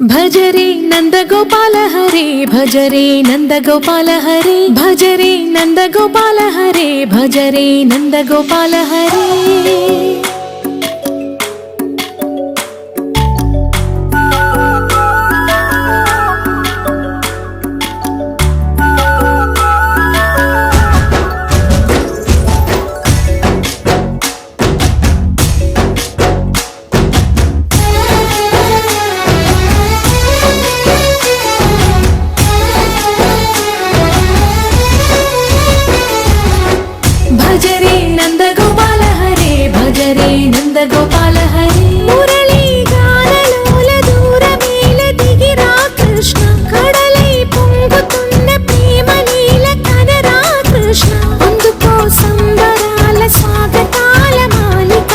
భజరే నందగోపాల హరే భజరే నందగోపాల హరే భజరే నందగోపాల హరే భజరే నందగోపాల హరే భజరే నందగోపాల హరే భజరే నందగోపాల హరే మురళీ గానలోల దూరమేల దిగిరా కృష్ణ కడలై పొంగుతున్న ప్రేమ నీల కనరా కృష్ణ అందుకో సంబరాల స్వాగతాల మాలిక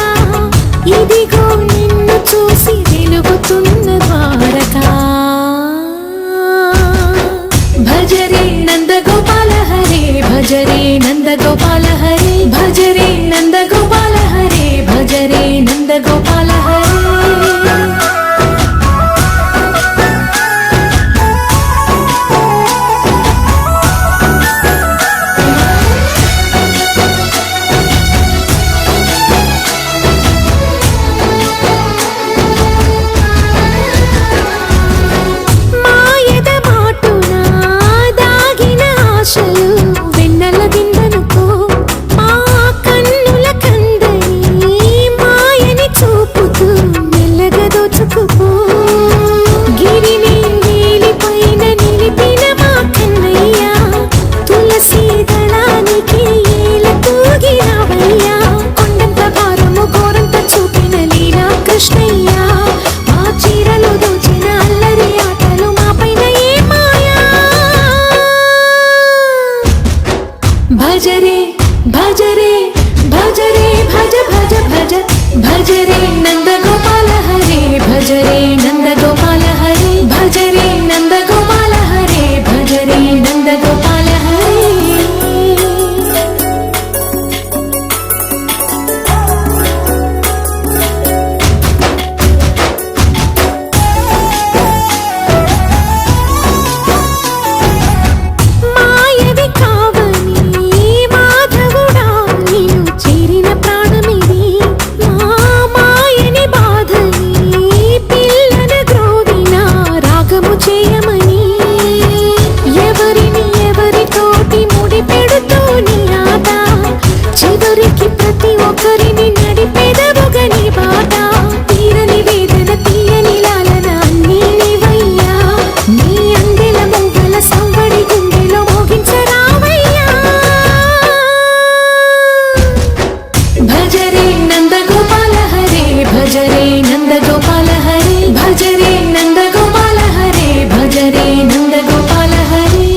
ఇదిగో నిన్ను చూసి వెలుగుతున్న ద్వారకా భజరే నందగోపాల హరే భజరే నందగోపాల హరే భజరే నందగోపాల హరే భజరే నందగోపాల హరే మాయద మాటున దాగిన ఆశలు వెన్నెల విందనుకో మా కన్నుల కందని మాయని చూపుతూ మెల్లగా దోచుకుపో గిరిని నీలిపైన నిలిపిన మా కన్నయ్య తులసి దళానికి ఏల తూగినవయ్యా కొండంత భారము గోరంత చూపిన లీలా కృష్ణయ్య మా చీరలు దోచిన అల్లరి ఆటలు మా పైన ఏ మాయా భజరే భజరే భజరే భజ భజ భజ భజరే నందగోపాల హరే భజరే నందగోపాల హరే భజరే నందగోపాల హరే భజరే నందగోపాల హరే మాయవి కావని మాధవుడా నిన్ను చేరిన ప్రాణమిది మా మాయని బాధని పిల్లన గ్రోవిన రాగము చేయమని ఎవరిని ఎవరితోటి ముడి పెడుతూ నీ ఆట చివరికి ప్రతి ఒక్కరిని నడిపెదవుగని బాట తీరని వేదన తీయని లాలన అన్నీ నీవయ్యా నీ అందెల మొగ్గల సంవడి గుండెలో మోగించరావయ్యా భజరే నందగోపాల హరే భజరే నందగోపాల హరే భజరే నందగోపాల హరే భజరే నందగోపాల హరే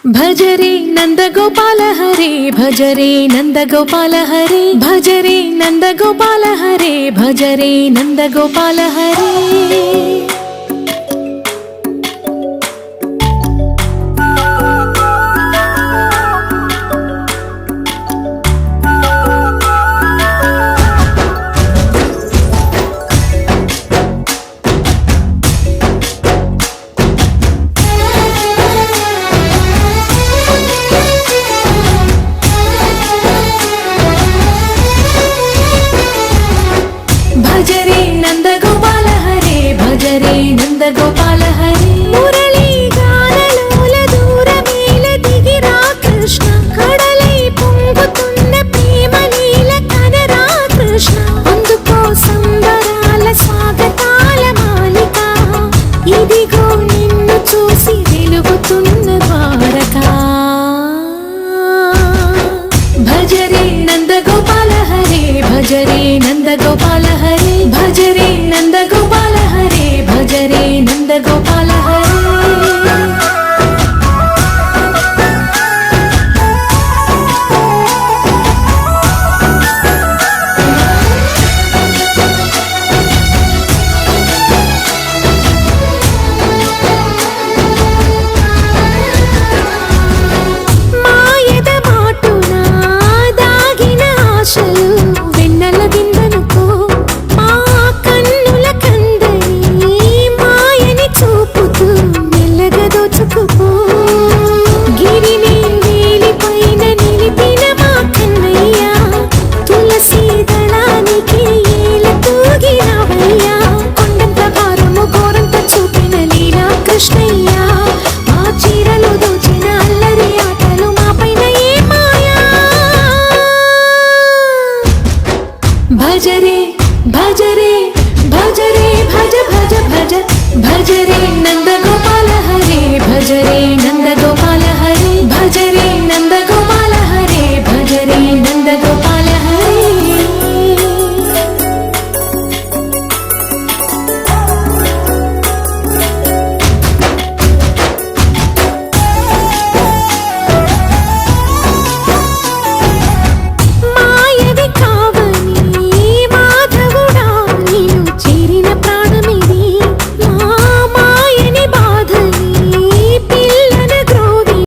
భజరే నందగోపాల హరే భజరే నందగోపాల హరే భజరే నందగోపాల హరే భజరే నందగోపాల హరే భజరే నందగోపాల హరే భజరే నందగోపాల హరే మురళీ గానలోల దూరమేల దిగిరా కృష్ణ కడలై పొంగుతున్న ప్రేమ నీల కనరా కృష్ణ అందుకో సంబరాల స్వాగతాల మాలిక ఇదిగో నిన్ను చూసి వెలుగుతున్న ద్వార నందగోపాల హరే భజ రే భజ భజ భజ భజ భజ రే నంద